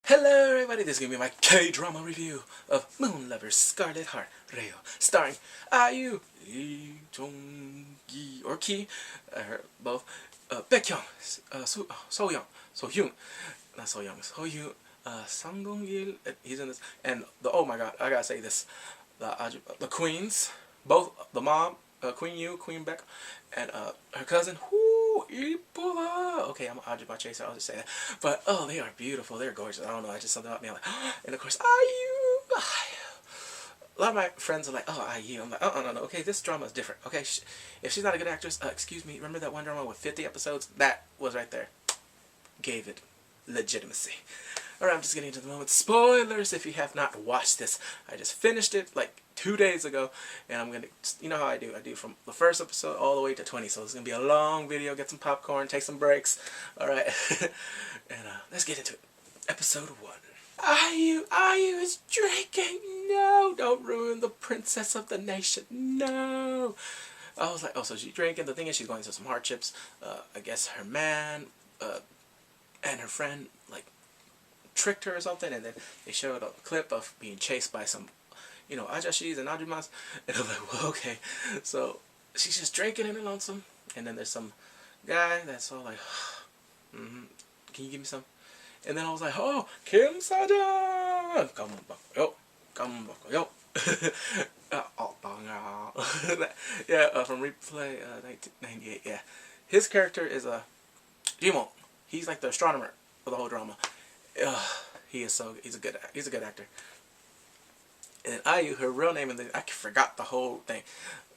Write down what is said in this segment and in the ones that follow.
Hello everybody, this is going to be my K-drama review of Moon Lovers Scarlet Heart Ryeo, starring IU, Lee Joon-gi, or Ki, both, Baekhyun, So-hyun, not So-young, So-hyun, Sang Dong-gil, he's in this, and oh my god, I gotta say this, the queens, both the mom, Queen Yu, Queen Beck, and her cousin, 이쁘다. Okay, I'm Ajima Chaser, I'll just say that. But, oh, they are beautiful, they're gorgeous. I don't know, I just something about me, I'm like, and of course, IU. A lot of my friends are like, oh, IU. I'm like, no, okay, this drama is different. Okay, if she's not a good actress, excuse me, remember that one drama with 50 episodes? That was right there. Gave it legitimacy. Alright, I'm just getting into the moment. Spoilers if you have not watched this. I just finished it like 2 days ago, and I'm gonna, you know how I do from the first episode all the way to 20, so it's gonna be a long video. Get some popcorn, take some breaks. Alright, and let's get into it. Episode 1. IU is drinking. No, don't ruin the princess of the nation. No. I was like, oh, so she's drinking. The thing is, she's going through some hardships. I guess her man and her friend like tricked her or something, and then they showed a clip of being chased by some, you know, ajashis and ajumas, and I'm like, well, okay. So she's just drinking in her lonesome, and then there's some guy that's all like, can you give me some? And then I was like, oh, Kim Sajan, come yo. Yeah, from Replay 1998. Yeah, his character is Jimon. He's like the astronomer for the whole drama. He's a good actor. And IU, her real name, I forgot the whole thing.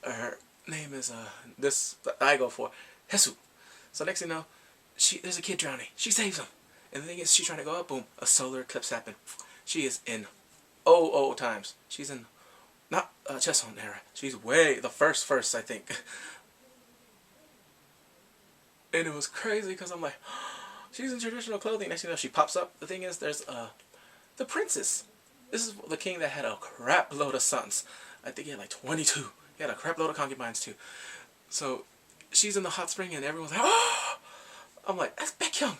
Her name is this I go for Hesu. So next thing you know, there's a kid drowning. She saves him, and the thing is, she's trying to go up. Boom, a solar eclipse happened. She is in times. She's in not Cheson era. She's way the first I think. And it was crazy because I'm like, she's in traditional clothing. Next thing you know, she pops up. The thing is, there's the princess. This is the king that had a crap load of sons. I think he had like 22. He had a crap load of concubines too. So she's in the hot spring, and everyone's like, oh! I'm like, that's Baekhyun.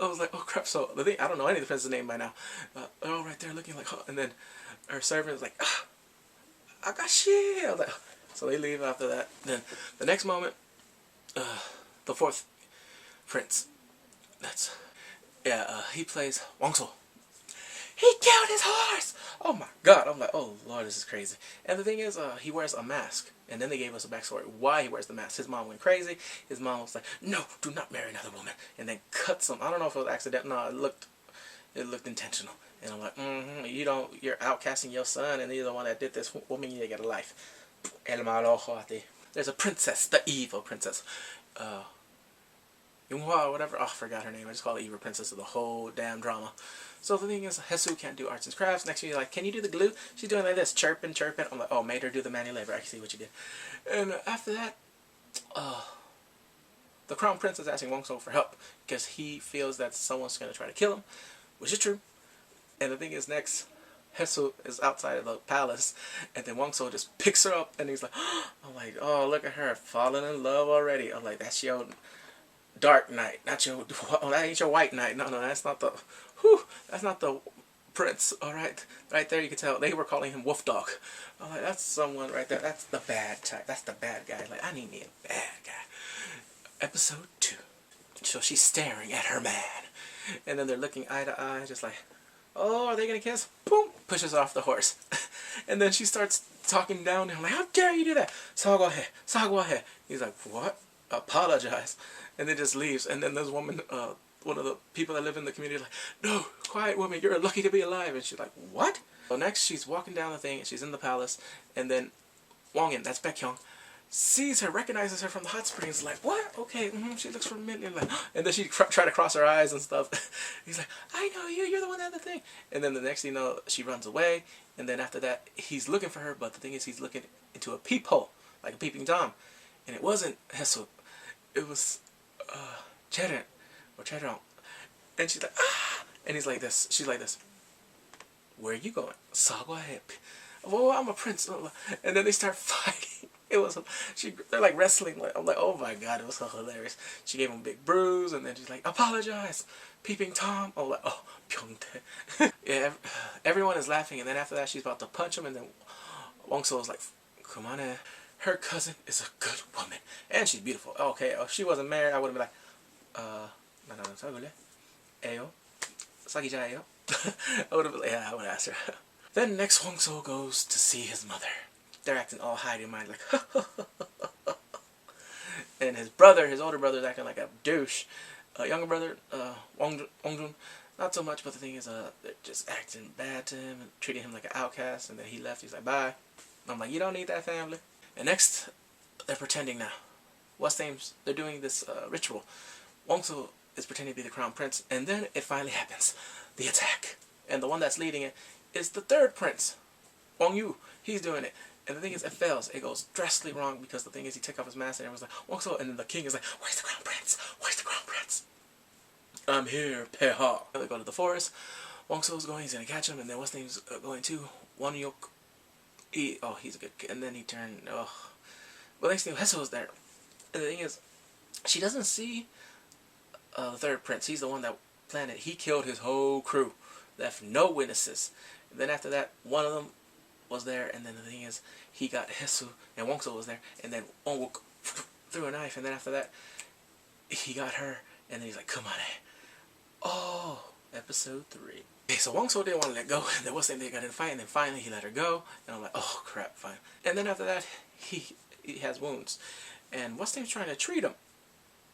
I was like, oh crap. So the thing, I don't know any of the princess' name by now. They're all right there looking like, oh. And then her servant is like, Agashi. I was like, so they leave after that. Then the next moment, the fourth prince. That's, yeah, he plays Wangso. He killed his horse! Oh my god, I'm like, oh lord, this is crazy. And the thing is, he wears a mask. And then they gave us a backstory why he wears the mask. His mom went crazy. His mom was like, no, do not marry another woman. And then cuts him. I don't know if it was accidental. No, it looked intentional. And I'm like, you're outcasting your son, and you're the one that did this. What mean you get a life? El malo joate. There's a princess, the evil princess. Yunghua or whatever. Oh, I forgot her name. I just call her evil princess of the whole damn drama. So the thing is, Hesu can't do arts and crafts. Next year, you're like, can you do the glue? She's doing like this, chirping. I'm like, oh, made her do the manual labor. I can see what you did. And after that, the crown prince is asking Wangso for help because he feels that someone's going to try to kill him, which is true. And the thing is, next, Hesu is outside of the palace, and then Wangso just picks her up, and he's like, I'm like, oh, look at her, falling in love already. I'm like, that's your dark knight, not your, that ain't your white knight. No, that's not the, that's not the prince. All right, right there you can tell they were calling him Wolf Dog. I'm like, that's someone right there. That's the bad type. That's the bad guy. Like, I need me a bad guy. Episode 2. So she's staring at her man, and then they're looking eye to eye, just like, oh, are they gonna kiss? Boom, pushes off the horse, and then she starts talking down to him like, how dare you do that? Sagwahe. He's like, what? Apologize. And then just leaves. And then this woman, one of the people that live in the community, like, no, quiet woman, you're lucky to be alive. And she's like, what? So next she's walking down the thing, and she's in the palace, and then Wangin, that's Baekhyun, sees her, recognizes her from the hot springs, like, what? Okay, she looks familiar, like, and then she try to cross her eyes and stuff. He's like, I know you, you're the one that had the thing. And then the next thing you know, she runs away, and then after that, he's looking for her, but the thing is, he's looking into a peephole, like a peeping Tom, and it wasn't Hesu, it was Cheren, or Cheron, and she's like, and he's like this, she's like this, where are you going? Sagwa hip. Well, I'm a prince. And then they start fighting. It was they're like wrestling. Like, I'm like, oh my god, it was so hilarious. She gave him a big bruise, and then she's like, apologize, peeping Tom. I'm like, oh, Pyeongtae. Yeah, everyone is laughing, and then after that, she's about to punch him, and then Wong So was like, come on in. Her cousin is a good woman, and she's beautiful. Okay, if she wasn't married, I would have been like, 만나는 사귈래? 에요? 사귀자예요? I would have been like, yeah, I would have asked her. Then next, Wong So goes to see his mother. They're acting all hidey mind, like, and his brother, his older brother, is acting like a douche. Younger brother, Wong Jun, not so much, but the thing is, they're just acting bad to him and treating him like an outcast. And then he left. He's like, bye. I'm like, you don't need that family. And next, they're pretending now. What's names? They're doing this ritual. Wong So is pretending to be the crown prince, and then it finally happens, the attack. And the one that's leading it is the third prince, Wong Yu. He's doing it. And the thing is, it fails. It goes drastically wrong because the thing is, he took off his mask and everyone's like, Wong So, and then the king is like, where's the crown prince? Where's the crown prince? I'm here, Peha. They go to the forest. Wong So's going, he's gonna catch him, and then what's name's going too? Won Yok. Oh, he's a good kid. And then he turned, oh. Well, next thing, Heso's there. And the thing is, she doesn't see the third prince. He's the one that planned it. He killed his whole crew. Left no witnesses. And then after that, one of them was there, and then the thing is, he got Hesu, and Wong So was there, and then Wong Wook threw a knife, and then after that, he got her, and then he's like, come on, Oh, episode 3. Okay, so Wong So didn't want to let go, and then what's the name, they got in a fight, and then finally he let her go, and I'm like, oh crap, fine. And then after that, he has wounds, and what's the name trying to treat him?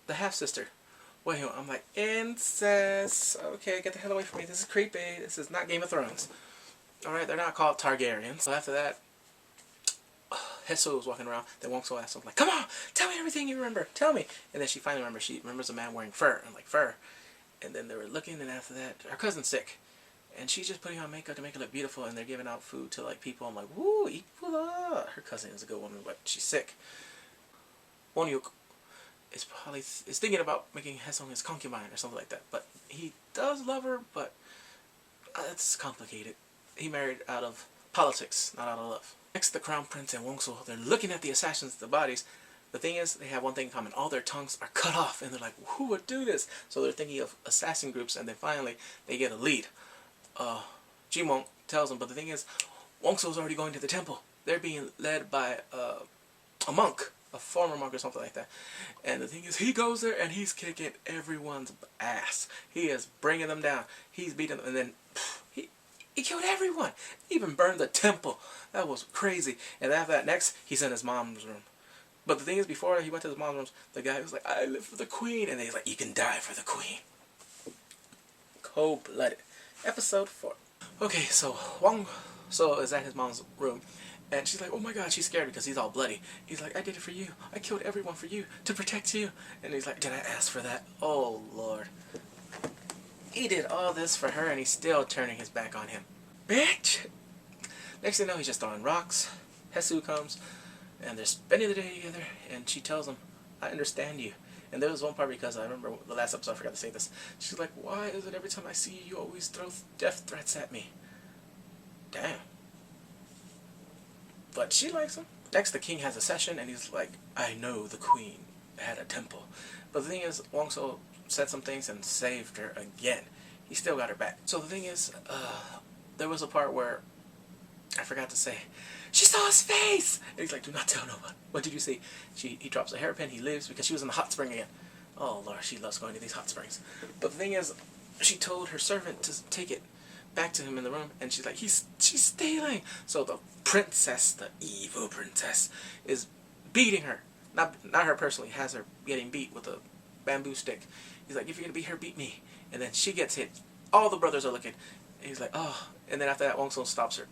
The half-sister. Wait, I'm like, incest. Okay, get the hell away from me. This is creepy. This is not Game of Thrones. Alright, they're not called Targaryens. So after that, Hesu was walking around. Then Wong So asked him, like, come on, tell me everything you remember. Tell me. And then she finally remembers. She remembers a man wearing fur. I'm like, fur. And then they were looking, and after that, her cousin's sick. And she's just putting on makeup to make her look beautiful, and they're giving out food to, like, people. I'm like, woo, equal up. Her cousin is a good woman, but she's sick. Won Yuk is probably is thinking about making Hesung his concubine or something like that. But he does love her, but it's complicated. He married out of politics, not out of love. Next, the crown prince and Wong So, they're looking at the assassins, the bodies. The thing is, they have one thing in common. All their tongues are cut off, and they're like, who would do this? So they're thinking of assassin groups, and then finally, they get a lead. Jimong tells them, but the thing is, Wong So's already going to the temple. They're being led by a monk, a former monk or something like that. And the thing is, he goes there, and he's kicking everyone's ass. He is bringing them down. He's beating them, and then he killed everyone. He even burned the temple. That was crazy. And after that, next, he's in his mom's room. But the thing is, before he went to his mom's room, the guy was like, I live for the queen. And he's like, you can die for the queen. Cold-blooded. Episode 4. Okay, so Wong So is at his mom's room. And she's like, oh my god, she's scared because he's all bloody. He's like, I did it for you. I killed everyone for you, to protect you. And he's like, did I ask for that? Oh, Lord. He did all this for her, and he's still turning his back on him. Bitch! Next thing you know, he's just throwing rocks. Hesu comes, and they're spending the day together, and she tells him, I understand you. And there was one part, because I remember the last episode, I forgot to say this. She's like, why is it every time I see you, you always throw death threats at me? Damn. But she likes him. Next, the king has a session, and he's like, I know the queen had a temple. But the thing is, Wong So said some things and saved her again. He still got her back. So the thing is, there was a part where, I forgot to say, she saw his face! And he's like, do not tell no one. What did you see? He drops a hairpin, he leaves, because she was in the hot spring again. Oh Lord, she loves going to these hot springs. But the thing is, she told her servant to take it back to him in the room, and she's like, she's stealing! So the princess, the evil princess, is beating her. Not her personally, has her getting beat with a bamboo stick. He's like, if you're gonna beat her, beat me. And then she gets hit. All the brothers are looking. And he's like, oh. And then after that, Wong So stops her.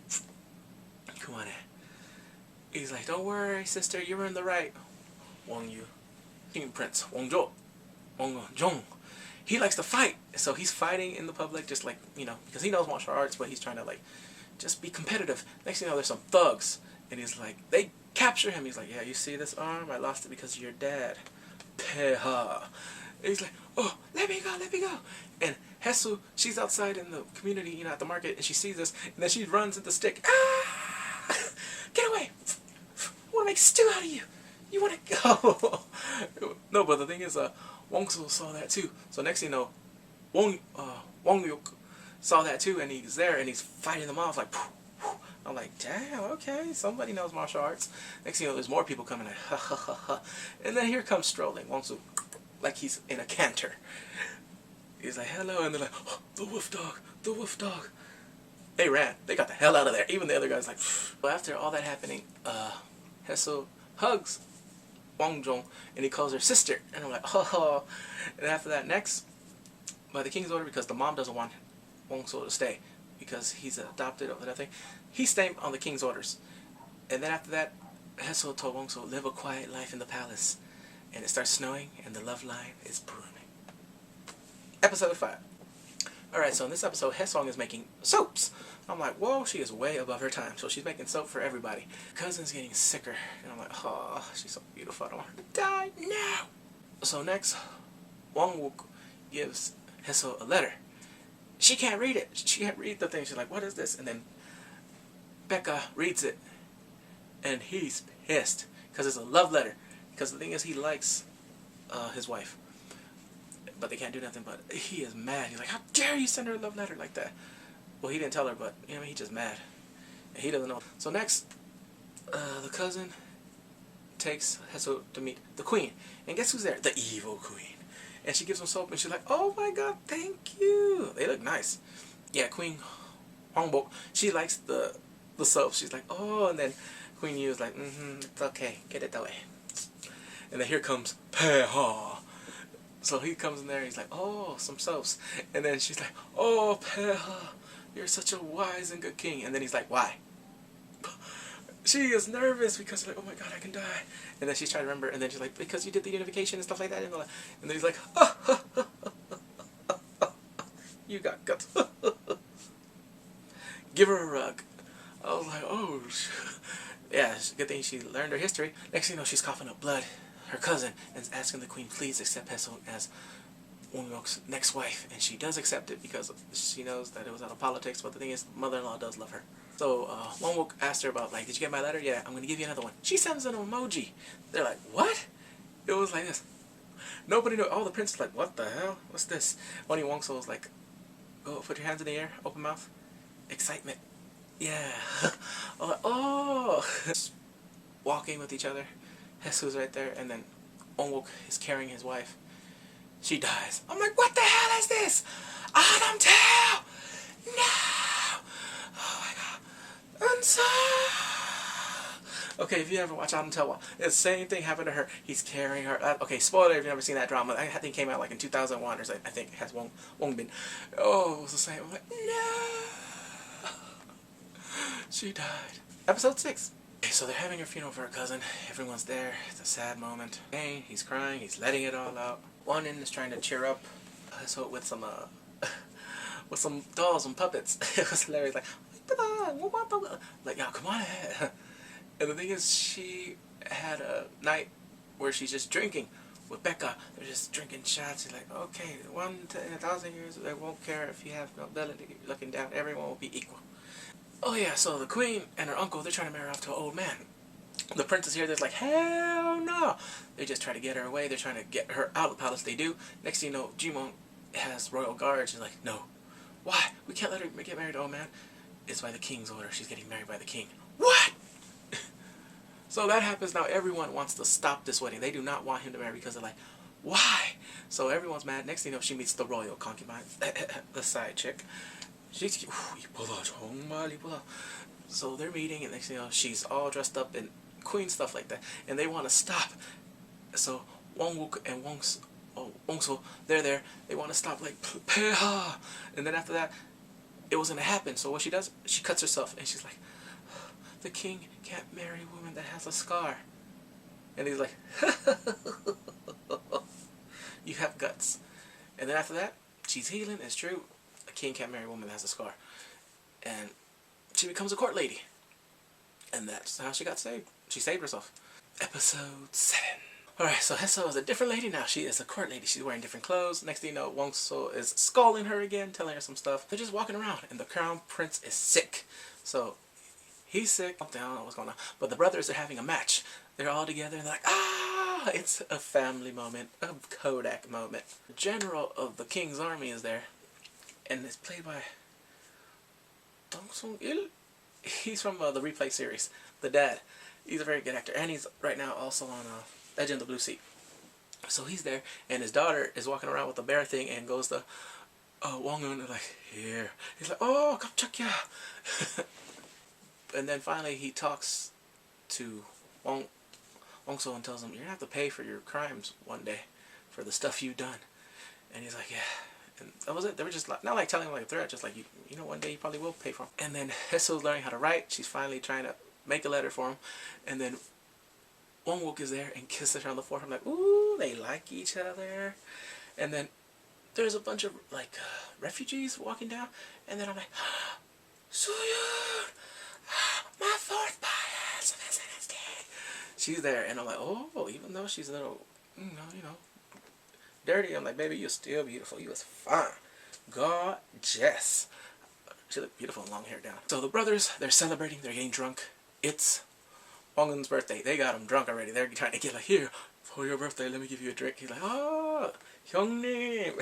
Come on in. He's like, don't worry, sister, you were in the right. Wong Yu. King Prince, Wong Jo. Wong Jong. He likes to fight. So he's fighting in the public, just like, you know, because he knows martial arts, but he's trying to, like, just be competitive. Next thing you know, there's some thugs. And he's like, they capture him. He's like, yeah, you see this arm? I lost it because of your dad. Peha. And he's like, oh, let me go, let me go. And Hesu, she's outside in the community, you know, at the market, and she sees this, and then she runs at the stick. Ah! Get away! What gonna make stew out of you. You wanna go? No, but the thing is, Wong-so saw that too. So next thing you know, Wong-yuk saw that too, and he's there and he's fighting them off like. I'm like, damn, okay, somebody knows martial arts. Next thing you know, there's more people coming like, ha ha ha ha. And then here comes strolling, Wong-so, like he's in a canter. He's like, hello, and they're like, oh, the wolf dog, the wolf dog. They ran. They got the hell out of there. Even the other guy's like, pfft. Well, after all that happening, Heso hugs Wong Jong and he calls her sister. And I'm like, oh. And after that, next, by the king's order, because the mom doesn't want Wong So to stay because he's adopted or that thing, he stayed on the king's orders. And then after that, Heso told Wong So, live a quiet life in the palace. And it starts snowing and the love line is brewing. Episode 5. Alright, so in this episode, Haesung is making soaps. I'm like, whoa, she is way above her time. So she's making soap for everybody. Cousin's getting sicker. And I'm like, oh, she's so beautiful. I don't want her to die now. So next, Wong Wook gives Haesung a letter. She can't read it. She can't read the thing. She's like, what is this? And then Becca reads it. And he's pissed. Because it's a love letter. Because the thing is, he likes his wife. But they can't do nothing, but he is mad. He's like, how dare you send her a love letter like that? Well, he didn't tell her, but, you know, he's just mad. And he doesn't know. So next, the cousin takes Heso to meet the queen. And guess who's there? The evil queen. And she gives him soap, and she's like, oh my god, thank you. They look nice. Yeah, Queen Hongbok, she likes the soap. She's like, oh, and then Queen Yu is like, it's okay, get it away. And then here comes Peha. So he comes in there, he's like, oh, some soaps. And then she's like, oh, Peha, you're such a wise and good king. And then he's like, why? She is nervous because she's like, oh my god, I can die. And then she's trying to remember, and then she's like, because you did the unification and stuff like that. And then he's like, you got guts. Give her a rug. I was like, oh, yeah, good thing she learned her history. Next thing you know, she's coughing up blood. Her cousin is asking the queen, please accept Haesung as Wong Yok's next wife. And she does accept it because she knows that it was out of politics. But the thing is, mother-in-law does love her. So Wong Wook asked her about, like, did you get my letter? Yeah, I'm going to give you another one. She sends an emoji. They're like, what? It was like this. Nobody knew. All the princes like, what the hell? What's this? Only Wong So was like, oh, put your hands in the air, open mouth. Excitement. Yeah. I'm like, oh. Walking with each other. Hesu's right there, and then Wong Wook is carrying his wife. She dies. I'm like, what the hell is this? Adam Tao! No! Oh my god. Unso! Okay, if you ever watch Adam Tao, the same thing happened to her. He's carrying her. Okay, spoiler if you've never seen that drama. I think it came out like in 2001 or something. I think it has Wong Bin. Oh, it was the same. I'm like, no! She died. Episode 6. So they're having a funeral for her cousin. Everyone's there. It's a sad moment. Hey, he's crying. He's letting it all out. One is trying to cheer up. So with some dolls and puppets. It was hilarious. Like, y'all, come on ahead. And the thing is, she had a night where she's just drinking with Becca. They're just drinking shots. She's like, okay, in 1,000 years, they won't care if you have nobility. Looking down, everyone will be equal. Oh yeah, so the queen and her uncle, they're trying to marry her off to an old man. The princess here, they're like, hell no! They just try to get her away. They're trying to get her out of the palace. They do. Next thing you know, Jimon has royal guards. She's like, no. Why? We can't let her get married to old man. It's by the king's order. She's getting married by the king. What? So that happens now. Everyone wants to stop this wedding. They do not want him to marry because they're like, why? So everyone's mad. Next thing you know, she meets the royal concubine, the side chick. She's 이쁘다, 정말 이쁘다. So they're meeting, and next thing you know, she's all dressed up in queen stuff like that, and they want to stop. So Wong Wook and Wong So, they're there. They want to stop, like, Peha. And then after that, it wasn't gonna happen. So what she does, she cuts herself, and she's like, the king can't marry a woman that has a scar. And he's like, you have guts. And then after that, she's healing. It's true. A king can't marry a woman that has a scar. And she becomes a court lady. And that's how she got saved. She saved herself. Episode 7. Alright, so Heso is a different lady now. She is a court lady. She's wearing different clothes. Next thing you know, Wong So is scolding her again, telling her some stuff. They're just walking around, and the crown prince is sick. So He's sick. I don't know what's going on. But the brothers are having a match. They're all together and they're like, ah! It's a family moment, a Kodak moment. The general of the king's army is there, and it's played by Dong Sung-il. He's from the Replay series, the dad. He's a very good actor, and he's right now also on Legend of the Blue Sea. So he's there, and his daughter is walking around with the bear thing, and goes to Wong Eun and like, here. He's like, oh, 깜짝이야. And then finally he talks to Wong So and tells him, you're gonna have to pay for your crimes one day, for the stuff you've done. And he's like, yeah. And that was it. They were just like, not like telling him like a threat, just like, you know, one day you probably will pay for him. And then Heso's learning how to write. She's finally trying to make a letter for him. And then Wong Wook is there and kisses her on the forehead. I'm like, ooh, they like each other. And then there's a bunch of like refugees walking down. And then I'm like, Soo-yoon, my fourth bias. She's there, and I'm like, oh, even though she's a little, you know, dirty, I'm like, baby, you're still beautiful. You was fine. Gorgeous. She looked beautiful and long hair down. So the brothers, they're celebrating. They're getting drunk. It's Wong Eun's birthday. They got him drunk already. They're trying to get like, here, for your birthday, let me give you a drink. He's like, oh, 형님.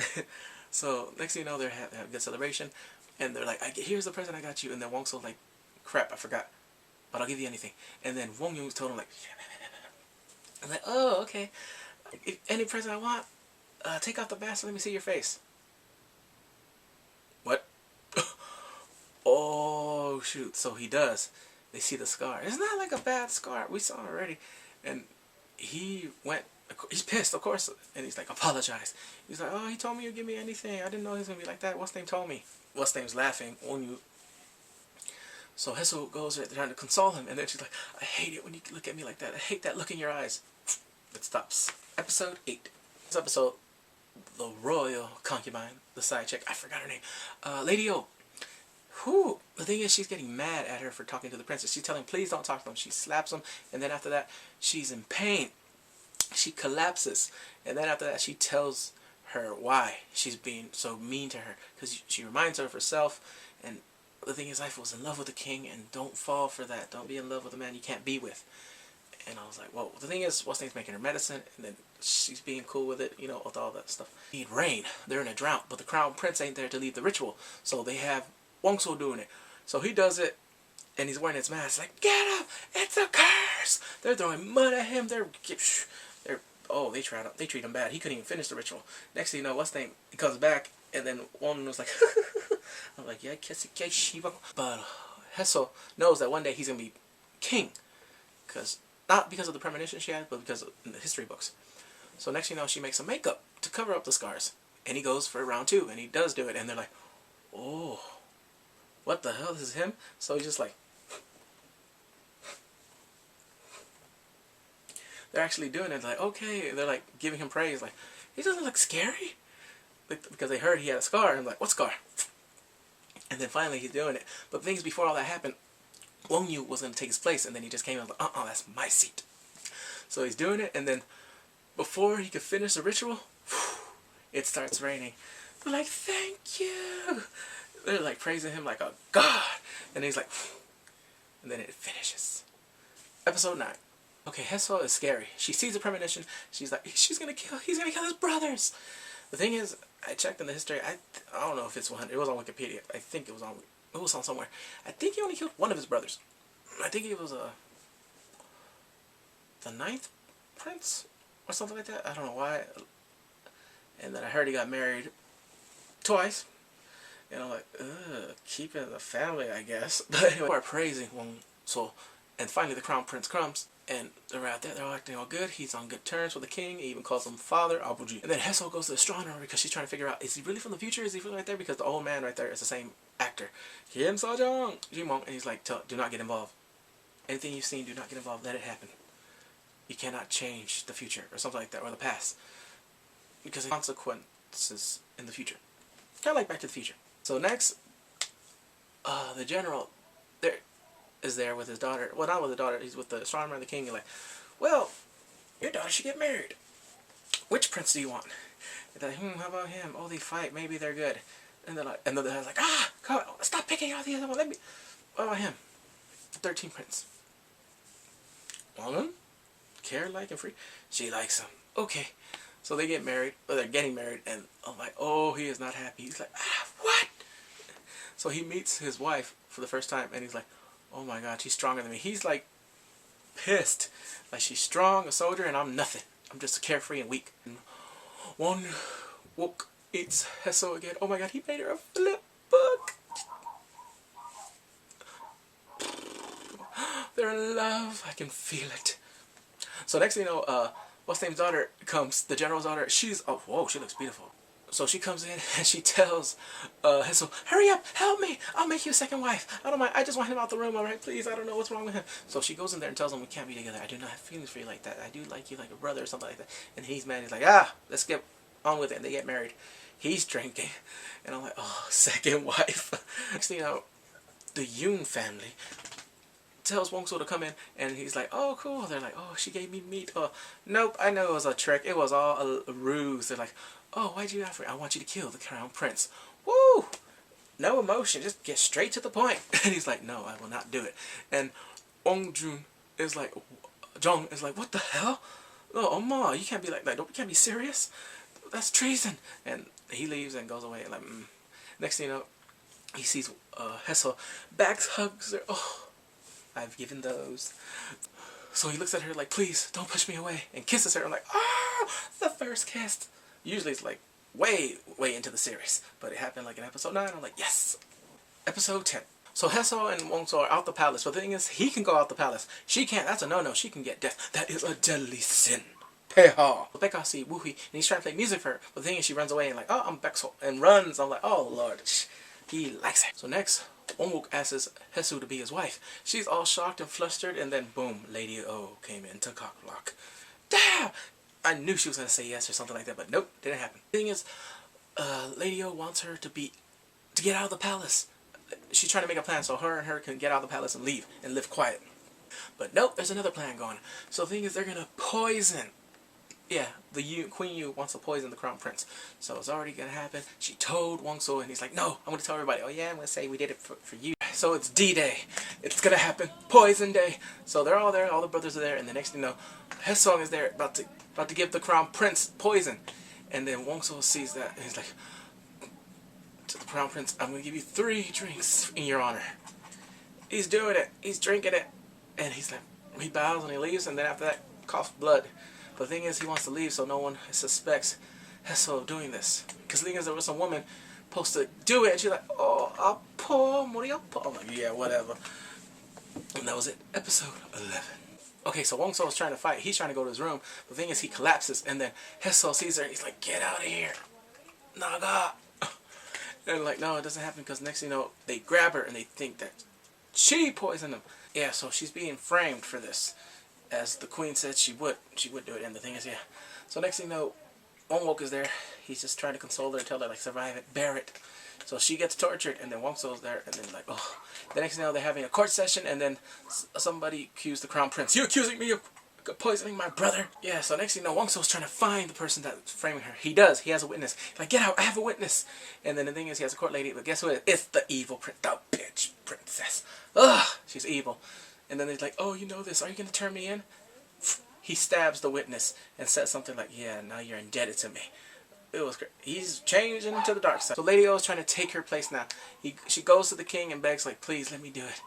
So next thing you know, they're having a good celebration. And they're like, here's the present I got you. And then Wong So's like, crap, I forgot. But I'll give you anything. And then Wong Eun told him like, I'm like, oh, okay. If any present I want, take off the mask and let me see your face. What? Oh, shoot. So he does. They see the scar. It's not like a bad scar. We saw it already. And he went, he's pissed, of course. And he's like, apologize. He's like, oh, he told me you'd give me anything. I didn't know he was going to be like that. What's name told me? What's name's laughing. So Heso goes there trying to console him. And then she's like, I hate it when you look at me like that. I hate that look in your eyes. It stops. Episode 8. This episode, the royal concubine, the side chick, I forgot her name, Lady O. Who? The thing is, she's getting mad at her for talking to the princess. She's telling him, please don't talk to him. She slaps him, and then after that, she's in pain. She collapses, and then after that, she tells her why she's being so mean to her, because she reminds her of herself. And the thing is, I was in love with the king, and don't fall for that. Don't be in love with a man you can't be with. And I was like, well, the thing is, what's name's making her medicine, and then she's being cool with it, you know, with all that stuff. They need rain. They're in a drought, but the crown prince ain't there to lead the ritual, so they have Wong So doing it. So he does it, and he's wearing his mask. Like, get up! It's a curse! They're throwing mud at him. They treat him bad. He couldn't even finish the ritual. Next thing you know, what's name? He comes back, and then Wong was like, I'm like, yeah, kiss it, Shiva. But Heso knows that one day he's gonna be king, not because of the premonition she had, but because of in the history books. So next thing you know, she makes some makeup to cover up the scars, and he goes for round 2, and he does do it, and they're like, oh, what the hell, this is him? So he's just like, they're actually doing it, like, okay, they're like giving him praise, like, he doesn't look scary, because they heard he had a scar, and I'm like, what scar? And then finally he's doing it. But things before all that happened, Wong Yu was going to take his place, and then he just came and was like, that's my seat. So he's doing it, and then before he could finish the ritual, it starts raining. They're like, thank you. They're like praising him like a god. And he's like, and then it finishes. Episode 9. Okay, Heso is scary. She sees the premonition. She's like, he's going to kill his brothers. The thing is, I checked in the history. I don't know if it's 100. It was on Wikipedia. I think it was on somewhere. I think he only killed one of his brothers. I think it was the 9th prince or something like that. I don't know why. And then I heard he got married twice. And I'm like, ugh, keep it in the family, I guess. But anyway, we're praising Wong So. And finally the crown prince comes. And they're out there, they're all acting all good. He's on good terms with the king. He even calls him father, Abuji. And then Heso goes to the astronomer because she's trying to figure out, is he really from the future? Is he really right there? Because the old man right there is the same actor. Kim Seo-jung, Jimong. And he's like, do not get involved. Anything you've seen, do not get involved. Let it happen. You cannot change the future or something like that, or the past. Because of consequences in the future. Kind of like Back to the Future. So next, the general, is there with his daughter. Well, not with the daughter, he's with the astronomer and the king. You're like, well, your daughter should get married. Which prince do you want? And they're like, how about him? Oh, they fight. Maybe they're good. And they're like, and then they're like, come on, stop picking out the other one. What about him? 13 prince. Won care, like, and free. She likes him. Okay. So they get married, or they're getting married, and I'm like, oh, he is not happy. He's like, ah, what? So he meets his wife for the first time, and he's like, oh my god, she's stronger than me. He's like pissed. Like, she's strong, a soldier, and I'm nothing. I'm just carefree and weak. And Won woke eats Heso again. Oh my god, he made her a flip book. They're in love. I can feel it. So next thing you know, what's name's daughter comes, the general's daughter. She's, oh, whoa, she looks beautiful. So she comes in and she tells Heso, hurry up, help me, I'll make you a second wife. I don't mind, I just want him out the room, alright, please, I don't know what's wrong with him. So she goes in there and tells him, we can't be together, I do not have feelings for you like that, I do like you like a brother or something like that. And he's mad, he's like, ah, let's get on with it, and they get married. He's drinking, and I'm like, oh, second wife. Next thing you know, the Yoon family tells Wongso to come in, and he's like, oh, cool. They're like, oh, she gave me meat. Oh, nope, I know it was a trick. It was all a ruse. They're like, oh, why'd you offer? I want you to kill the crown prince. Woo! No emotion, just get straight to the point. And he's like, no, I will not do it. And Jong is like, what the hell? Oh, ma, you can't be like that. You can't be serious. That's treason. And he leaves and goes away. Like, Next thing you know, he sees Heso, backs, hugs her. Oh, I've given those. So he looks at her like, please, don't push me away, and kisses her. I'm like, ah, the first kiss. Usually it's like way into the series, but it happened like in episode 9. I'm like, yes. Episode 10. So Heso and Wongso are out the palace, but the thing is, he can go out the palace. She can't. That's a no-no. She can get death. That is a deadly sin. Peha. Becca see Woohee, and he's trying to play music for her, but the thing is, she runs away and like, oh, I'm Bexel, and runs. I'm like, oh lord, he likes it. So next, Wongwook asks Hesu to be his wife. She's all shocked and flustered, and then boom, Lady O came in to cockblock. Damn! I knew she was going to say yes or something like that, but nope, didn't happen. The thing is, Lady O wants her to get out of the palace. She's trying to make a plan so her and her can get out of the palace and leave and live quiet. But nope, there's another plan going. So the thing is, they're going to poison. Yeah, Queen Yu wants to poison the crown prince. So it's already going to happen. She told Wongso, and he's like, no, I'm going to tell everybody. Oh yeah, I'm going to say we did it for you. So it's D-Day. It's going to happen. Poison Day. So they're all there. All the brothers are there. And the next thing you know, Hesong is there about to give the crown prince poison. And then Wongso sees that, and he's like, to the crown prince, I'm going to give you 3 drinks in your honor. He's doing it. He's drinking it. And he's like, he bows and he leaves. And then after that, coughs blood. But the thing is, he wants to leave so no one suspects Heso of doing this. Because the thing is, there was some woman supposed to do it, and she's like, oh, Apo, Moriapo. I'm like, yeah, whatever. And that was it. Episode 11. Okay, so Wongso is trying to fight. He's trying to go to his room. The thing is, he collapses, and then Heso sees her, and he's like, get out of here. Naga. And like, no, it doesn't happen, because next thing you know, they grab her, and they think that she poisoned him. Yeah, so she's being framed for this. As the queen said she would do it, and the thing is, yeah. So next thing you know, Wongwook is there. He's just trying to console her and tell her, like, survive it, bear it. So she gets tortured, and then Wongso's there, and then like, oh. The next thing you know, they're having a court session, and then somebody accused the crown prince. You accusing me of poisoning my brother? Yeah, so next thing you know, Wongso's trying to find the person that's framing her. He does. He has a witness. He's like, get out, I have a witness. And then the thing is, he has a court lady, but guess who it is? It's the evil the bitch princess. Ugh, she's evil. And then he's like, oh, you know this. Are you going to turn me in? He stabs the witness and says something like, yeah, now you're indebted to me. It was great. He's changing into the dark side. So Lady O is trying to take her place now. She goes to the king and begs, like, please let me do it.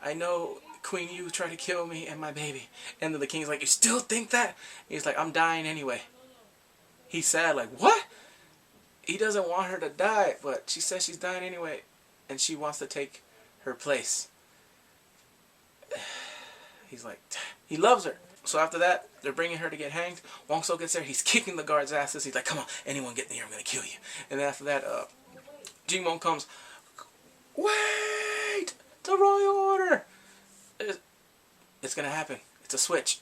I know Queen Yu tried to kill me and my baby. And then the king's like, you still think that? He's like, I'm dying anyway. He's sad, like, what? He doesn't want her to die, but she says she's dying anyway. And she wants to take her place. He's like, he loves her. So after that, they're bringing her to get hanged. Wongso gets there. He's kicking the guards' asses. He's like, come on, anyone get in here, I'm going to kill you. And then after that, Jingmon comes. Wait! The royal order! It's going to happen. It's a switch.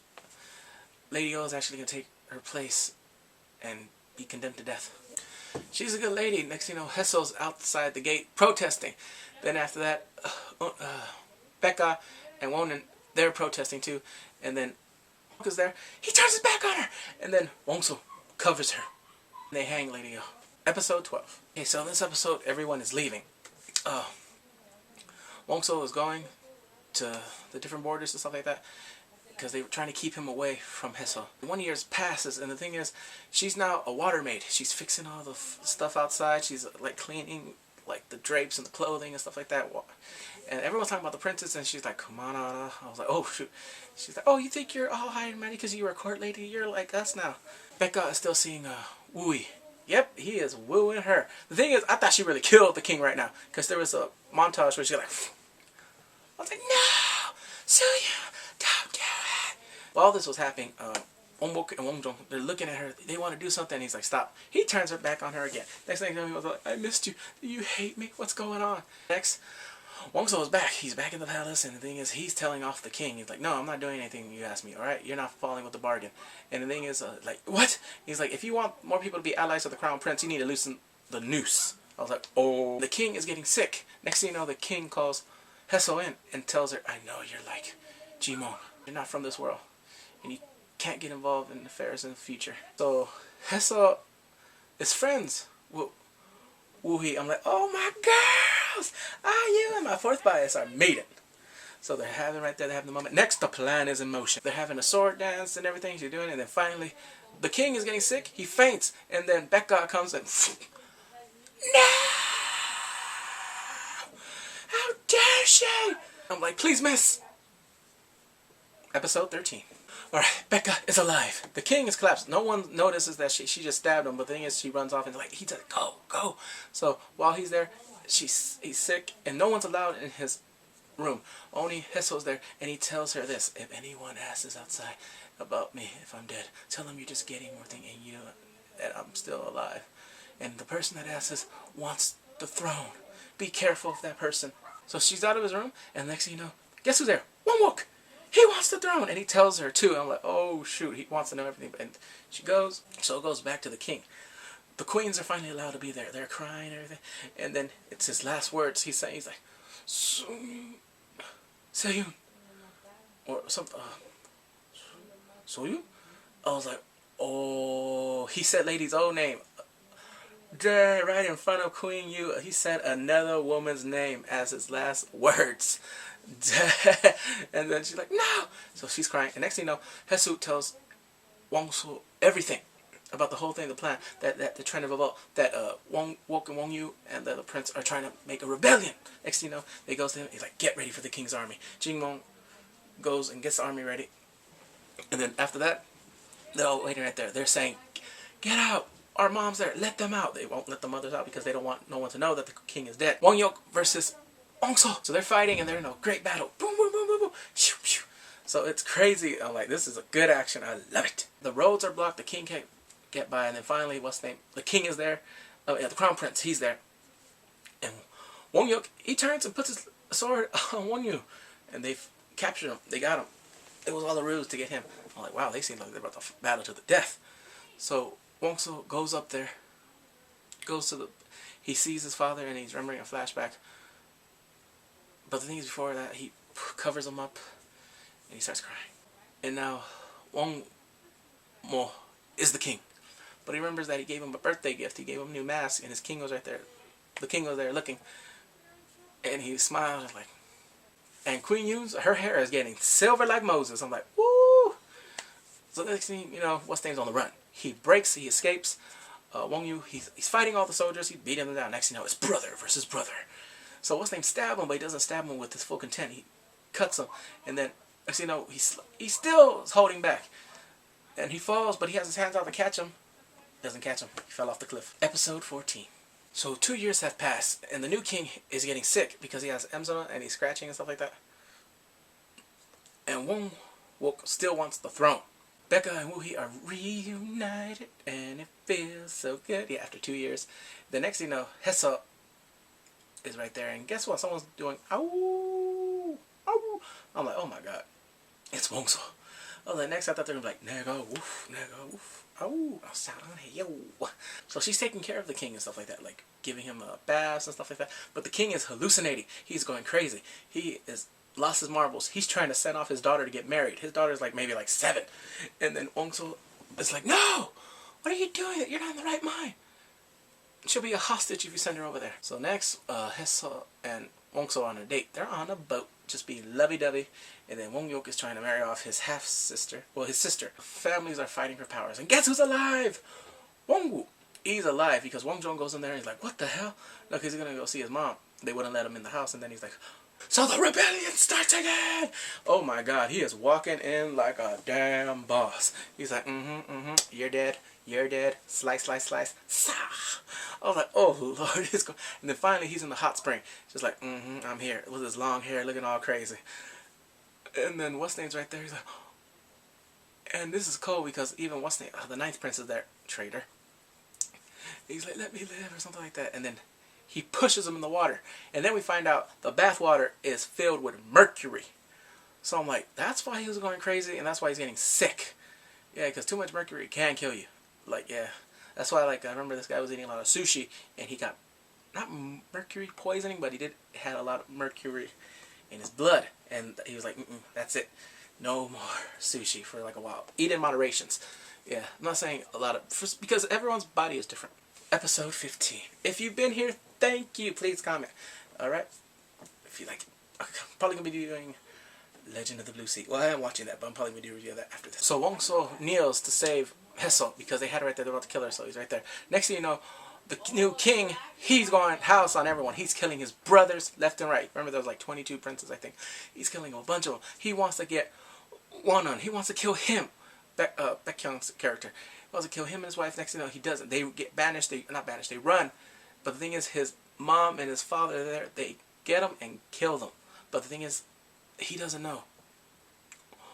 Lady O is actually going to take her place and be condemned to death. She's a good lady. Next thing you know, Heso's outside the gate protesting. Then after that, Becca and Wonin, they're protesting too. And then is there, he turns his back on her, and then Wongso covers her, and they hang Lady O. Episode 12. Okay, so in this episode, everyone is leaving. Wongso is going to the different borders and stuff like that, because they were trying to keep him away from Heso. 1 year passes, and the thing is, she's now a water maid. She's fixing all the stuff outside. She's like cleaning like the drapes and the clothing and stuff like that. And everyone's talking about the princess, and she's like, come on, Anna. I was like, oh shoot. She's like, oh, you think you're all high and mighty because you were a court lady? You're like us now. Becca is still seeing Wooey. Yep, he is wooing her. The thing is, I thought she really killed the king right now, because there was a montage where she's like, I was like, no, Suyu, don't do it. While this was happening, Ongbok and Wongjong, they're looking at her. They want to do something. And he's like, stop. He turns her back on her again. Next thing you know, he was like, I missed you. You hate me. What's going on? Next, Wongso is back. He's back in the palace, and the thing is, he's telling off the king. He's like, no, I'm not doing anything you asked me, alright? You're not following with the bargain. And the thing is, like, what? He's like, if you want more people to be allies of the crown prince, you need to loosen the noose. I was like, oh. The king is getting sick. Next thing you know, the king calls Heso in and tells her, I know you're like Jimon. You're not from this world, and you can't get involved in affairs in the future. So Heso is friends with Woohee. I'm like, oh my girls, are you? And my fourth bias are maiden. So they're having right there, they're having the moment. Next, the plan is in motion. They're having a sword dance and everything she's doing, and then finally, the king is getting sick, he faints, and then Becca comes and no! How dare she? I'm like, please miss. Episode 13. Alright, Becca is alive. The king is collapsed. No one notices that she just stabbed him, but the thing is, she runs off and like, he said, go, go. So while he's there, he's sick, and no one's allowed in his room. Only Heso's there, and he tells her this: if anyone asks outside about me, if I'm dead, tell them you're just getting more thing, and you know that I'm still alive. And the person that asks wants the throne. Be careful of that person. So she's out of his room, and next thing you know, guess who's there? Wonwook! He wants the throne! And he tells her too. I'm like, oh shoot, he wants to know everything. And she goes, so it goes back to the king. The queens are finally allowed to be there. They're crying and everything. And then it's his last words. He's saying, he's like, Seyun. Or something. Soyun? I was like, oh, he said lady's own name. Right in front of Queen Yu, he said another woman's name as his last words. And then she's like, no! So she's crying. And next thing you know, Hesu tells Wongsu everything about the whole thing, the plan, that they're trying to revolt, that Wok and Wong Yu and the prince are trying to make a rebellion. Next thing you know, they goes to him, he's like, get ready for the king's army. Jingmong goes and gets the army ready. And then after that, they're all waiting right there. They're saying, get out! Our mom's there. Let them out. They won't let the mothers out because they don't want no one to know that the king is dead. Wong Yok versus Wongso. So they're fighting and they're in a great battle. Boom, boom, boom, boom, boom. Shoo, shoo. So it's crazy. I'm like, this is a good action. I love it. The roads are blocked. The king can't get by. And then finally, what's the name? The king is there. Oh yeah, the crown prince. He's there. And Wong Yok, he turns and puts his sword on Wong Yu. And they've captured him. They got him. It was all a ruse to get him. I'm like, wow, they seem like they're about to battle to the death. So Wongso goes up there, goes to he sees his father and he's remembering a flashback. But the thing is, before that, he covers him up and he starts crying. And now Wong Mo is the king. But he remembers that he gave him a birthday gift. He gave him a new mask and his king was right there. The king was there looking. And he smiled and like, and Queen Yu's, her hair is getting silver like Moses. I'm like, woo! So the next thing you know, what's name's on the run. He breaks, he escapes. Wong Yu, he's fighting all the soldiers, he's beating them down. Next thing you know, it's brother versus brother. So what's name stab him, but he doesn't stab him with his full content. He cuts him, and then next thing you know, he's still holding back. And he falls, but he has his hands out to catch him. Doesn't catch him. He fell off the cliff. Episode 14. So 2 years have passed, and the new king is getting sick because he has eczema and he's scratching and stuff like that. And Wong Wook still wants the throne. Becca and Woohee are reunited, and it feels so good. Yeah, after 2 years. The next thing you know, Hesa is right there, and guess what? Someone's doing ow, ow. I'm like, oh my god, it's Wongso. Oh, the next I thought they were like, nega, woof, ow, yo. So she's taking care of the king and stuff like that, like giving him baths and stuff like that. But the king is hallucinating. He's going crazy. He is lost his marbles. He's trying to send off his daughter to get married. His daughter's like maybe like 7. And then Wongso is like, no! What are you doing? You're not in the right mind. She'll be a hostage if you send her over there. So next, Hesa and Wong-so on a date. They're on a boat, just being lovey-dovey. And then Wong-yuk is trying to marry off his half-sister. Well, his sister. Families are fighting for powers. And guess who's alive? Wong-woo. He's alive because Wong-jong goes in there and he's like, what the hell? No, because he's going to go see his mom. They wouldn't let him in the house. And then he's like, so the rebellion starts again! Oh my god, he is walking in like a damn boss. He's like, you're dead. You're dead. Slice, slice, slice. Sah! I was like, oh lord. And then finally he's in the hot spring. Just like, I'm here. With his long hair looking all crazy. And then what's name's right there. He's like, and this is cool because even what's name, the ninth prince is there, traitor. He's like, let me live or something like that. And then he pushes him in the water. And then we find out the bath water is filled with mercury. So I'm like, that's why he was going crazy and that's why he's getting sick. Yeah, because too much mercury can kill you. Like, yeah. That's why, like, I remember this guy was eating a lot of sushi and he got, not mercury poisoning, but he had a lot of mercury in his blood. And he was like, that's it. No more sushi for like a while. Eat in moderations. Yeah, I'm not saying a lot of, because everyone's body is different. Episode 15. If you've been here, thank you. Please comment. Alright? If you like it. I'm probably going to be doing Legend of the Blue Sea. Well, I am watching that, but I'm probably going to do a review of that after this. So Wong-so kneels to save Haeseo because they had her right there. They're about to kill her, so he's right there. Next thing you know, the new king, he's going house on everyone. He's killing his brothers left and right. Remember, there was like 22 princes, I think. He's killing a bunch of them. He wants to get one on. He wants to kill him. Baekhyun's character. He wants to kill him and his wife. Next thing you know, he doesn't. They get banished. Not banished. They run. But the thing is, his mom and his father are there. They get him and kill them. But the thing is, he doesn't know.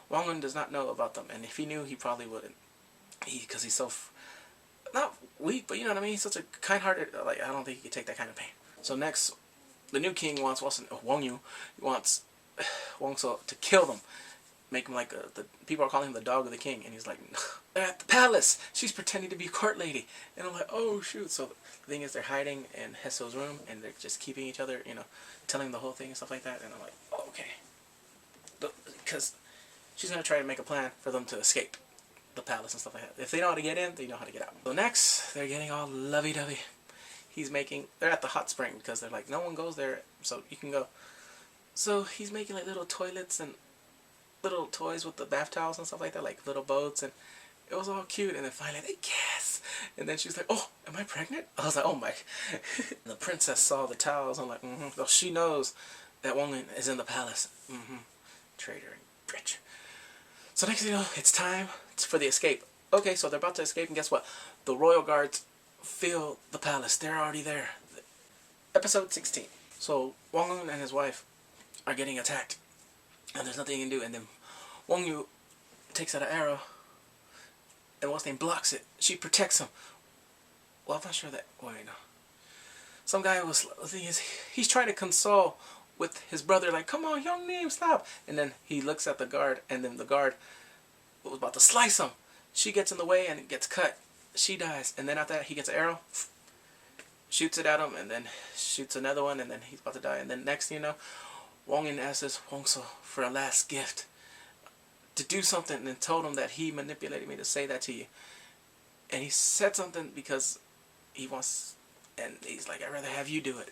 Wong-un does not know about them. And if he knew, he probably wouldn't. Because he's so, not weak, but you know what I mean? He's such a kind-hearted, like, I don't think he could take that kind of pain. So next, the new king wants Wong-yu, wants Wong-so to kill them. Make him like, the people are calling him the dog of the king. And he's like, they're at the palace. She's pretending to be a court lady. And I'm like, oh shoot. So the thing is, they're hiding in Haeseo's room. And they're just keeping each other, you know, telling the whole thing and stuff like that. And I'm like, oh, okay. Because she's going to try to make a plan for them to escape the palace and stuff like that. If they know how to get in, they know how to get out. So next, they're getting all lovey-dovey. They're at the hot spring because they're like, no one goes there, so you can go. So he's making like little toilets and little toys with the bath towels and stuff like that, like little boats, and it was all cute. And then finally they kiss, and then she's like, oh, am I pregnant? I was like, oh my. The princess saw the towels. I'm like, well, she knows that woman is in the palace. Traitor and bitch. So next thing you know, it's time for the escape. Okay, so they're about to escape, and guess what? The royal guards fill the palace. They're already there. Episode 16. So Wong-un and his wife are getting attacked, and there's nothing he can do. And then Wong-yu takes out an arrow, and what's name blocks it. She protects him. Well, I'm not sure that. Wait, no. Some guy was. The thing is, he's trying to console with his brother, like, come on, young name, stop. And then he looks at the guard, and then the guard was about to slice him. She gets in the way and gets cut. She dies. And then after that, he gets an arrow, shoots it at him, and then shoots another one, and then he's about to die. And then next thing you know, Wong-un asks Wong-so for a last gift to do something, and then told him that he manipulated me to say that to you. And he said something because he wants, and he's like, I'd rather have you do it.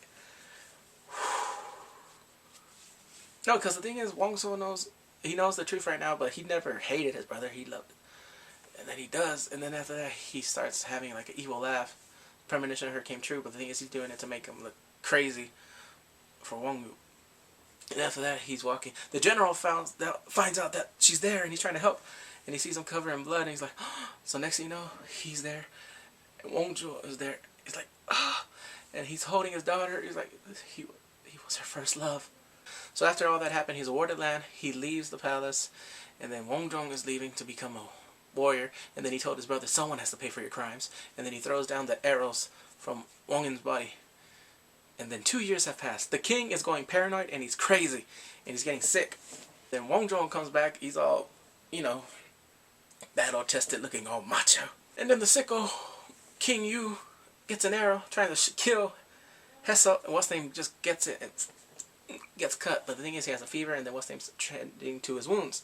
No, because the thing is, Wong-so knows the truth right now, but he never hated his brother. He loved it. And then he does, and then after that, he starts having like an evil laugh. Premonition of her came true, but the thing is, he's doing it to make him look crazy for Wong-yu. And after that, he's walking. The general finds out that she's there, and he's trying to help. And he sees him covered in blood, and he's like, oh. So next thing you know, he's there. And Wong-jo is there. He's like, ah. Oh. And he's holding his daughter. He's like, he was her first love. So after all that happened, he's awarded land. He leaves the palace. And then Wong-jong is leaving to become a warrior. And then he told his brother, someone has to pay for your crimes. And then he throws down the arrows from Wong-un's body. And then 2 years have passed. The king is going paranoid, and he's crazy. And he's getting sick. Then Wong-jong comes back. He's all, you know, battle-tested, looking all macho. And then the sicko King Yu gets an arrow, trying to kill Haeseo. And what's name just gets it and gets cut. But the thing is, he has a fever, and then what's name's tending to his wounds.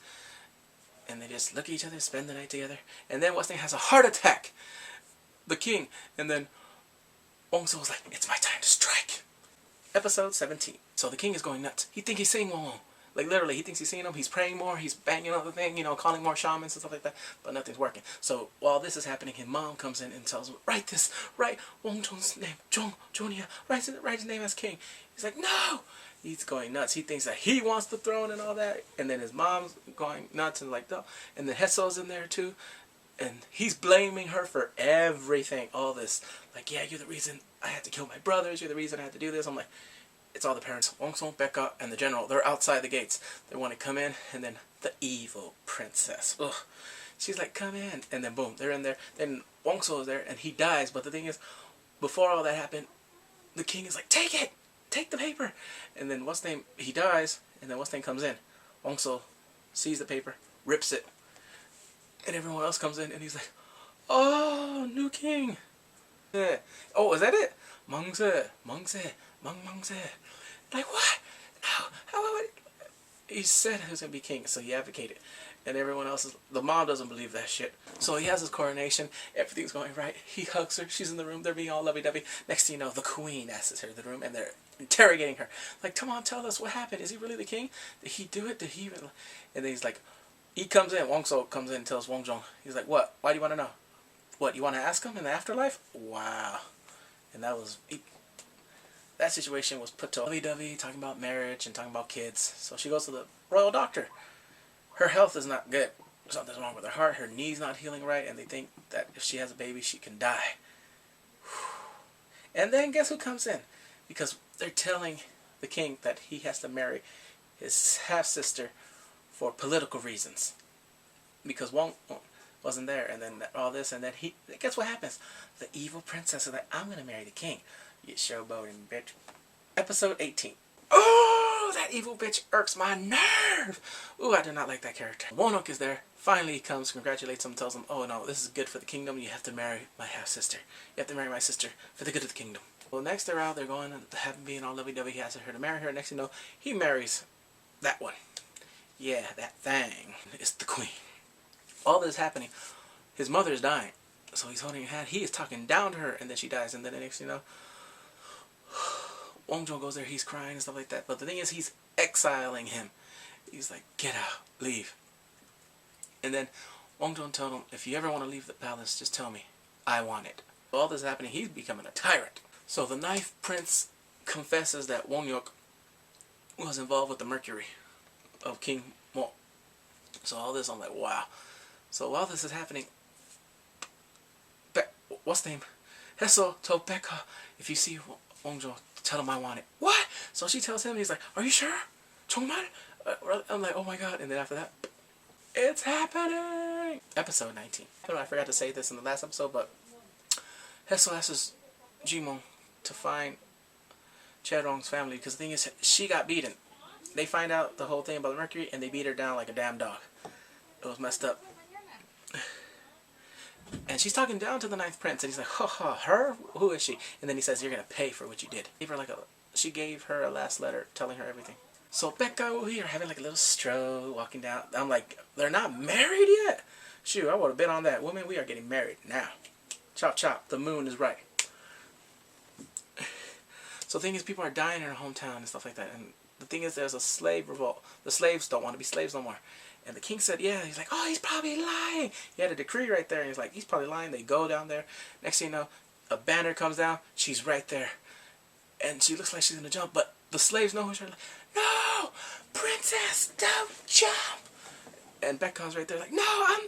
And they just look at each other, spend the night together. And then what's name has a heart attack. The king. And then Wong-so was like, it's my time to strike. Episode 17. So the king is going nuts. He thinks he's seeing Wong. Like literally, he thinks he's seeing him. He's praying more. He's banging on the thing, you know, calling more shamans and stuff like that. But nothing's working. So while this is happening, his mom comes in and tells him, write this. Write Wong Jong's name. Jonia. Write his name as king. He's like, no. He's going nuts. He thinks that he wants the throne and all that. And then his mom's going nuts and like, no. And then Heso's in there too. And he's blaming her for everything. All this. Like, yeah, you're the reason I had to kill my brothers. You're the reason I had to do this. I'm like, it's all the parents. Wong Song, Becca, and the general. They're outside the gates. They want to come in. And then the evil princess. Ugh. She's like, come in. And then boom, they're in there. Then Wong Song is there and he dies. But the thing is, before all that happened, the king is like, take it. Take the paper. And then what's name? He dies. And then what's name comes in. Wong Song sees the paper, rips it. And everyone else comes in and he's like, oh, new king. Yeah. Oh, is that it? Mungse, Mungse. Like, what? No, how would... He said he was going to be king, so he advocated. And everyone else is... The mom doesn't believe that shit. So he has his coronation. Everything's going right. He hugs her. She's in the room. They're being all lovey-dovey. Next thing you know, the queen asks her to the room, and they're interrogating her. Like, come on, tell us what happened. Is he really the king? Did he do it? Did he even... And then he's like... He comes in. Wong So comes in and tells Wong Jong. He's like, what? Why do you want to know? What, you want to ask him in the afterlife? Wow. And that was... That situation was put to lovey-dovey, talking about marriage and talking about kids. So she goes to the royal doctor. Her health is not good. Something's wrong with her heart. Her knee's not healing right. And they think that if she has a baby, she can die. And then guess who comes in? Because they're telling the king that he has to marry his half-sister for political reasons. Because Wong wasn't there. And then all this. And then he... Guess what happens? The evil princess is like, I'm going to marry the king. You showboating bitch. Episode 18. Oh, that evil bitch irks my nerve. Ooh, I do not like that character. Wonok is there. Finally he comes, congratulates him, tells him, oh no, this is good for the kingdom. You have to marry my half-sister. You have to marry my sister for the good of the kingdom. Well, next they're out, they're going to have him being all lovey-dovey. He asks her to marry her. Next thing you know, he marries that one. Yeah, that thing is the queen. All this is happening. His mother is dying. So he's holding her hand. He is talking down to her, and then she dies. And then the next thing you know, Wong Jong goes there, he's crying and stuff like that. But the thing is, he's exiling him. He's like, get out, leave. And then Wong Jong told him, if you ever want to leave the palace, just tell me. I want it. All this is happening, he's becoming a tyrant. So the ninth prince confesses that Wong Yok was involved with the mercury of King Mo. So all this, I'm like, wow. So while this is happening, what's the name? Heso told Becca, if you see Wong Jong, tell him I want it. What? So she tells him, he's like, are you sure? Chongman? I'm like, oh my god. And then after that, it's happening. Episode 19. I forgot to say this in the last episode, but Heso asks Jimon to find Chaerong's family, because the thing is, she got beaten. They find out the whole thing about the mercury, and they beat her down like a damn dog. It was messed up. And she's talking down to the ninth prince, and he's like, ha ha, her? Who is she? And then he says, you're going to pay for what you did. She gave her a last letter telling her everything. So Becca over here having like a little stroll, walking down. I'm like, they're not married yet? Shoot, I would have been on that. Woman, we are getting married now. Chop chop, the moon is right. So the thing is, people are dying in her hometown and stuff like that. And the thing is, there's a slave revolt. The slaves don't want to be slaves no more. And the king said, yeah. He's like, oh, he's probably lying. He had a decree right there. And he's like, he's probably lying. They go down there. Next thing you know, a banner comes down. She's right there. And she looks like she's going to jump. But the slaves know who she's like, no, princess, don't jump. And Becca's right there like, no, I'm...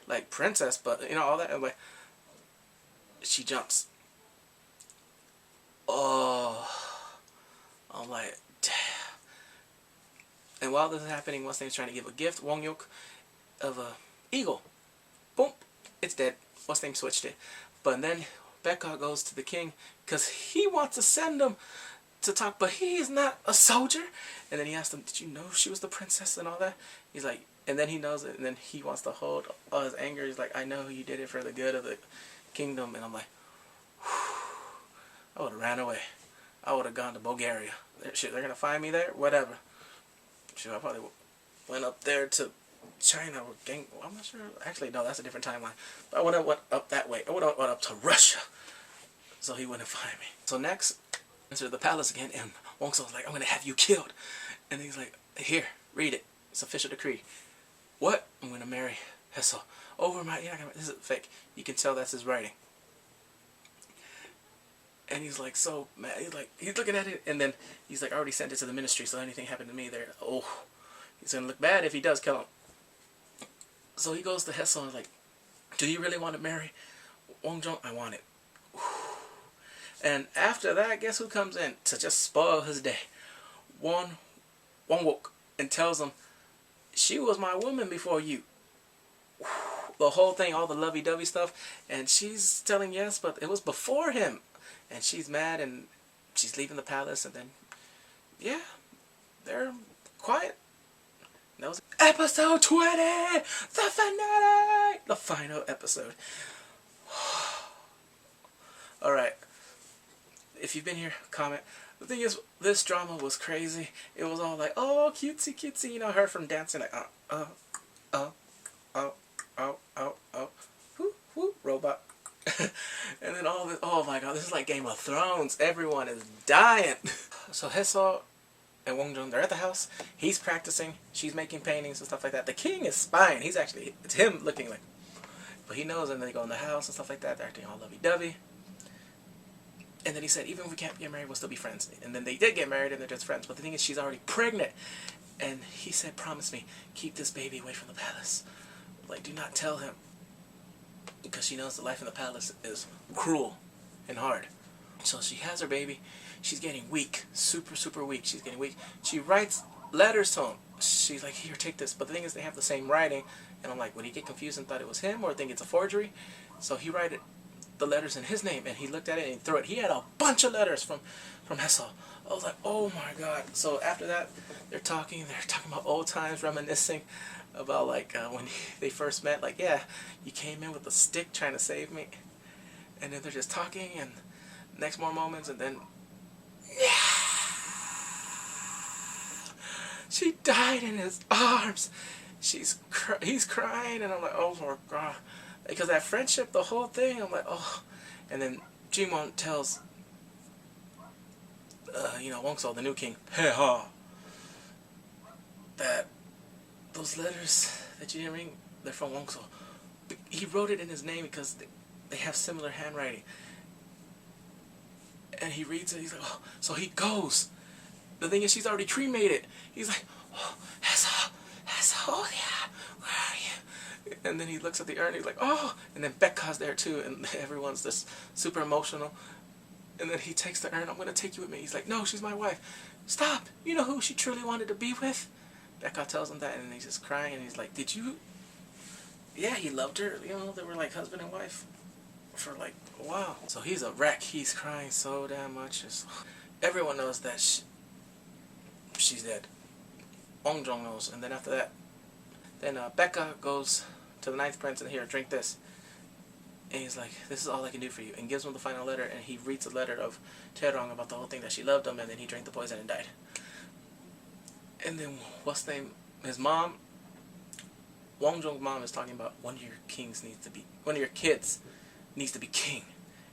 Like, princess, but, you know, all that. And like, she jumps. Oh. I'm like, damn. And while this is happening, what's name's trying to give a gift, Wong Yok, of a eagle. Boom, it's dead. What's name switched it. But then Becca goes to the king because he wants to send him to talk, but he is not a soldier. And then he asked him, did you know she was the princess and all that? He's like, and then he knows it, and then he wants to hold all his anger. He's like, I know you did it for the good of the kingdom. And I'm like, whew, I would have ran away. I would have gone to Bulgaria. Shit, they're going to find me there? Whatever. Shit, I probably went up there to China or I'm not sure. Actually, no, that's a different timeline. But I went up that way. I would have went up to Russia. So he wouldn't find me. So next, enter the palace again, and Wongso's like, I'm gonna have you killed. And he's like, here, read it. It's official decree. What? I'm gonna marry Heso. Over my, this is fake. You can tell that's his writing. And he's like, so mad. He's looking at it, and then he's like, I already sent it to the ministry, so anything happened to me there, oh, he's gonna look bad if he does kill him. So he goes to Heso and is like, do you really want to marry Wongjong? I want it. And after that, guess who comes in to just spoil his day? Wonwook, and tells him, she was my woman before you. The whole thing, all the lovey-dovey stuff, and she's telling yes, but it was before him. And she's mad, and she's leaving the palace, and then, yeah, they're quiet. That was episode 20! The finale! The final episode. Alright. If you've been here, comment. The thing is, this drama was crazy. It was all like, oh, cutesy, cutesy. You know, her from dancing, like, whoo, robot. And then all this, oh my god, this is like Game of Thrones. Everyone is dying. So Heso and Wongjong, they're at the house. He's practicing. She's making paintings and stuff like that. The king is spying. He's actually, it's him looking like, but he knows. And then they go in the house and stuff like that. They're acting all lovey-dovey. And then he said, even if we can't get married, we'll still be friends. And then they did get married, and they're just friends. But the thing is, she's already pregnant. And he said, promise me, keep this baby away from the palace. Like, do not tell him. Because she knows the life in the palace is cruel and hard. So she has her baby. She's getting weak. Super, super weak. She's getting weak. She writes letters to him. She's like, here, take this. But the thing is, they have the same writing. And I'm like, would he get confused and thought it was him, or think it's a forgery? So he wrote the letters in his name, and he looked at it and he threw it. He had a bunch of letters from Heso. I was like, oh my god. So after that, they're talking about old times, reminiscing about like when they first met. Like, yeah, you came in with a stick trying to save me. And then they're just talking, and next more moments, and then she died in his arms. He's crying, and I'm like, oh my god. Because that friendship, the whole thing, I'm like, oh. And then Jimon tells, Wongso, the new king, He-ha, that those letters that you didn't read, they're from Wongso. He wrote it in his name because they have similar handwriting. And he reads it, he's like, oh. So he goes. The thing is, she's already cremated. He's like, oh, Heso, oh yeah, where are you? And then he looks at the urn, he's like, oh. And then Becca's there too, and everyone's just super emotional. And then he takes the urn, I'm going to take you with me. He's like, no, she's my wife. Stop. You know who she truly wanted to be with? Becca tells him that, and he's just crying, and he's like, did you? Yeah, he loved her. You know, they were like husband and wife for like a while. So he's a wreck. He's crying so damn much. Everyone knows that she's dead. Wongjong knows. And then after that, then Becca goes to the ninth prince and here, drink this. And he's like, this is all I can do for you. And gives him the final letter, and he reads the letter of Taerong about the whole thing, that she loved him, and then he drank the poison and died. And then, what's the name? His mom, Wongjong's mom, is talking about one of your kids needs to be king.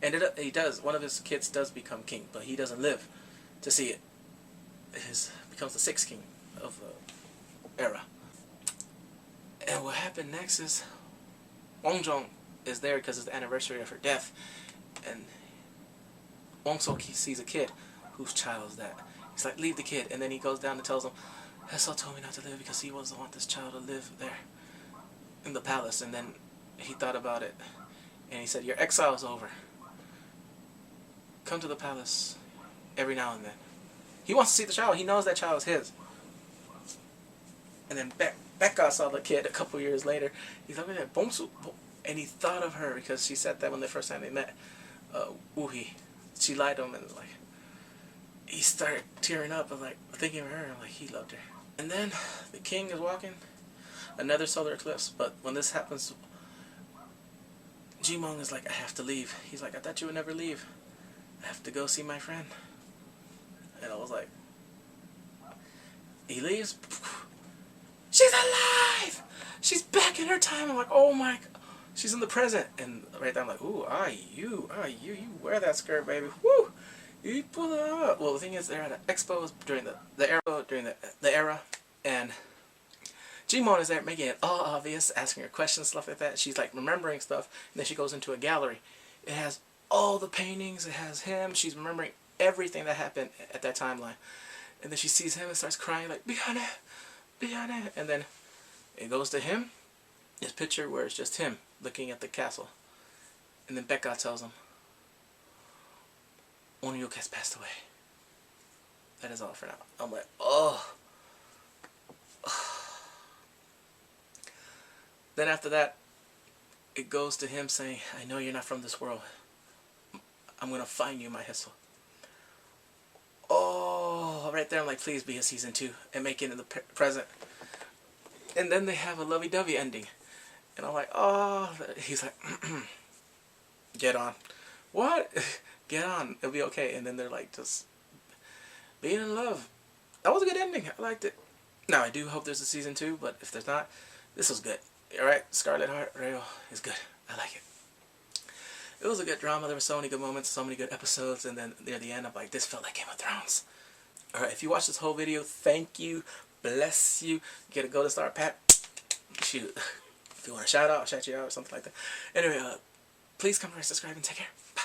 And he does. One of his kids does become king, but he doesn't live to see it. Becomes the sixth king of the era. And what happened next is Wongjong is there because it's the anniversary of her death, and Wongso sees a kid. Whose child is that? He's like, leave the kid. And then he goes down and tells him, Heso told me not to live because he doesn't want this child to live there in the palace. And then he thought about it, and he said, your exile is over. Come to the palace every now and then. He wants to see the child. He knows that child is his. And then Becca saw the kid a couple years later. He's like, Bongsu. And he thought of her because she said that when the first time they met. Woohee. She lied to him, and like, he started tearing up and like thinking of her, and like he loved her. And then the king is walking. Another solar eclipse. But when this happens, Jimong is like, I have to leave. He's like, I thought you would never leave. I have to go see my friend. And I was like, he leaves. She's alive! She's back in her time. I'm like, oh my god. She's in the present. And right there I'm like, ooh, you wear that skirt, baby. Woo! 이쁘다. Well, the thing is, they're at an expo during the era, and Jimon is there making it all obvious, asking her questions, stuff like that. She's like remembering stuff, and then she goes into a gallery. It has all the paintings. It has him. She's remembering everything that happened at that timeline, and then she sees him and starts crying like "Bihane, Bihane," and then it goes to him. His picture where it's just him looking at the castle, and then Becca tells him, Onyuk has passed away. That is all for now. I'm like, oh. Then after that, it goes to him saying, I know you're not from this world. I'm going to find you, my Hissel. Oh, right there I'm like, please be a season 2 and make it in the present. And then they have a lovey-dovey ending. And I'm like, oh. He's like, get on. What? Get on. It'll be okay. And then they're like, just being in love. That was a good ending. I liked it. Now, I do hope there's a season 2, but if there's not, this was good. Alright, Scarlet Heart Ryeo is good. I like it. It was a good drama. There were so many good moments, so many good episodes, and then near the end, I'm like, this felt like Game of Thrones. Alright, if you watched this whole video, thank you. Bless you. Get a go to Star Pat. Shoot. If you want a shout out, I'll shout you out or something like that. Anyway, please come and subscribe and take care. Bye.